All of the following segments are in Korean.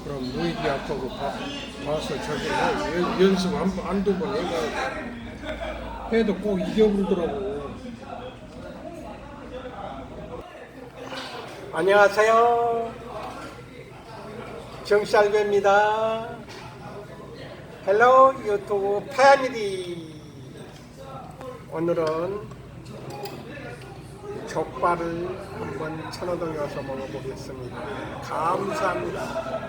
그럼 무의지 아프고 봐서 저기 연습 한두 번 해도 꼭 이겨버리더라고. 안녕하세요. 정씨알배입니다. 헬로 유튜브 패밀리. 오늘은 족발을 한번 천호동에 와서 먹어보겠습니다. 감사합니다.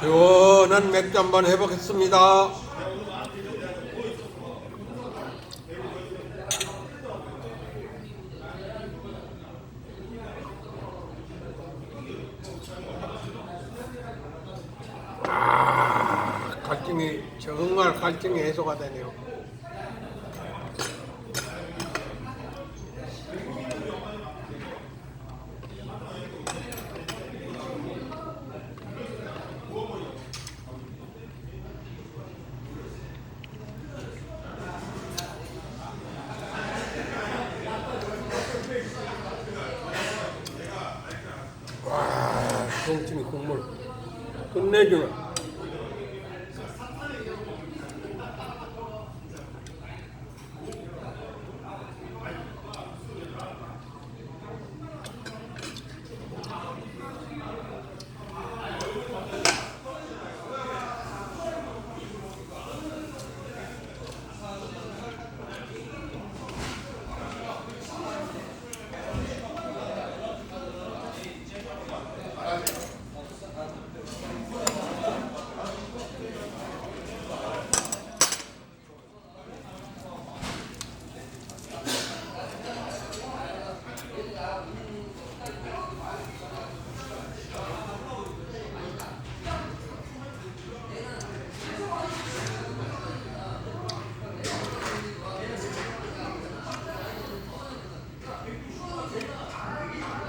시원한 맥주 한번 해보겠습니다. 갈증이 정말 갈증이 해소가 되네요. 동치미 국물 끝내주네.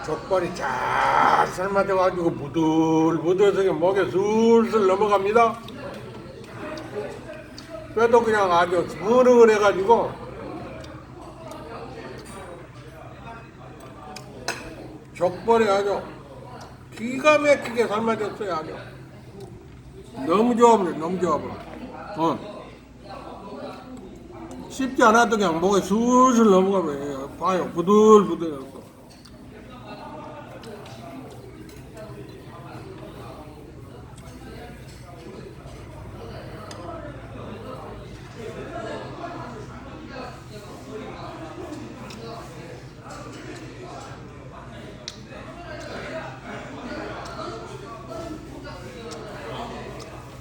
족발이 잘 삶아져가지고 부들부들해서 목에 술술 넘어갑니다. 뼈도 그냥 아주 스르르해가지고 족발이 아주 기가 막히게 삶아졌어요. 아주 너무 좋아 보여. 너무 좋아 보여. 씹지 않아도 그냥 목에 술술 넘어가요. 봐요, 부들부들해서.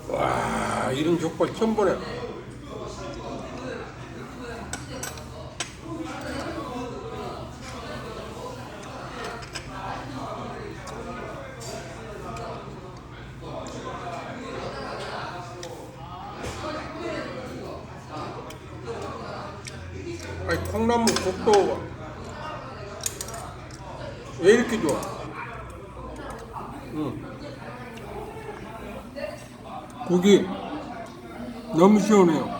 와, 이런 족발 처음 보네. 아니, 콩나물 국도 왜 이렇게 좋아? 고기 너무 시원해요.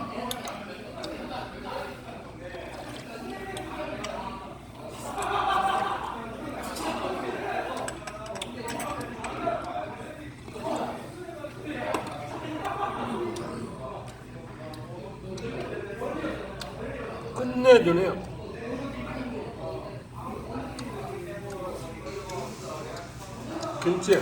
끝내주네요. 김치.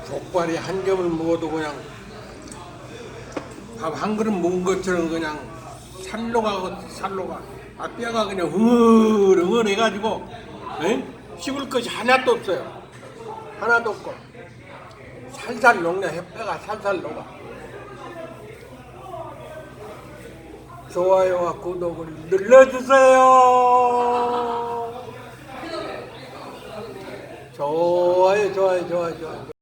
족발이 한 점을 먹어도 그냥 밥 한 그릇 먹은 것처럼 그냥 살로가 뼈가 그냥 흐물흐물 해가지고 씹을 것이 하나도 없어요. 하나도 없고 살살 녹네. 뼈가 살살 녹아. 좋아요와 구독을 눌러주세요. 좋아요.